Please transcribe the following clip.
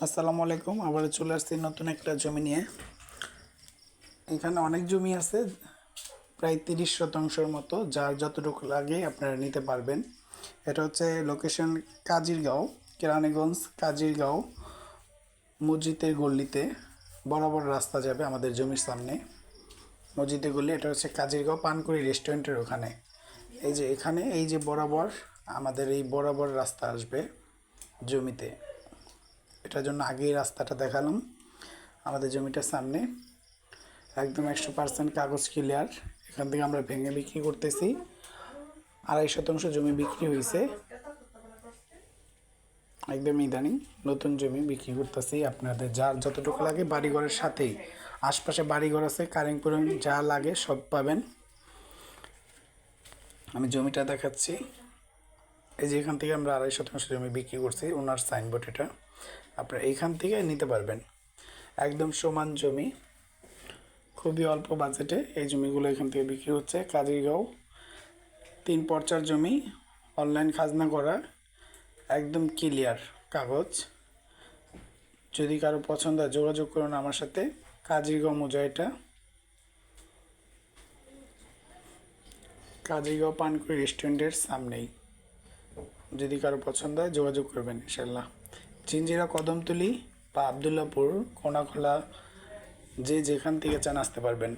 আসসালামু আলাইকুম। আবার চলে আসছি নতুন একটা জমি নিয়ে। এখানে অনেক জমি আছে, প্রায় 30 শতাংশের মতো, যার যতটুকু লাগে আপনারা নিতে পারবেন। এটা হচ্ছে লোকেশন কাজিরগাঁও, কেরানীগঞ্জ কাজিরগাঁও মসজিদের গল্লিতে বরাবর রাস্তা যাবে আমাদের জমির সামনে। মসজিদের গল্লি, এটা হচ্ছে কাজিরগাঁও পানকুড়ি রেস্টুরেন্টের ওখানে। এই যে এখানে, এই যে বরাবর আমাদের এই বরাবর রাস্তা আসবে জমিতে। এটার জন্য আগেই রাস্তাটা দেখালাম। আমাদের জমিটার সামনে একদম 100% কাগজ ক্লিয়ার। এখান থেকে আমরা ভেঙে বিক্রি করতেছি। 2.5 শতাংশ জমি বিক্রি হয়েছে একদম ইদানিং। নতুন জমি বিক্রি করতেছি। আপনাদের যার যতটুকু লাগে, বাড়িঘরের সাথেই আশপাশে বাড়িঘর আছে, কারেন্ট যা লাগে সব পাবেন। আমি জমিটা দেখাচ্ছি। এই যে এখান থেকে আমরা 2.5 শতাংশ জমি বিক্রি করছি, ওনার সাইনবোর্ড এটা। আপনারা এইখান থেকে নিতে পারবেন। একদম সমান জমি, খুবই অল্প বাজেটে এই জমিগুলো এখান থেকে বিক্রি হচ্ছে। কাজিরগাঁও 3 পর্চার জমি, অনলাইন খাজনা করা, একদম ক্লিয়ার কাগজ। যদি কারো পছন্দ হয় যোগাযোগ করুন আমার সাথে। কাজিরগাঁও মৌজা, এটা কাজিরগাঁও পানকুড়ি রেস্টুরেন্টের সামনেই। যদি কারো পছন্দ হয় যোগাযোগ করবেন ইনশাল্লাহ। জিঞ্জিরা কদমতলি বা আবদুল্লাপুর কোনাখোলা, যে যেখান থেকে চান আসতে পারবেন।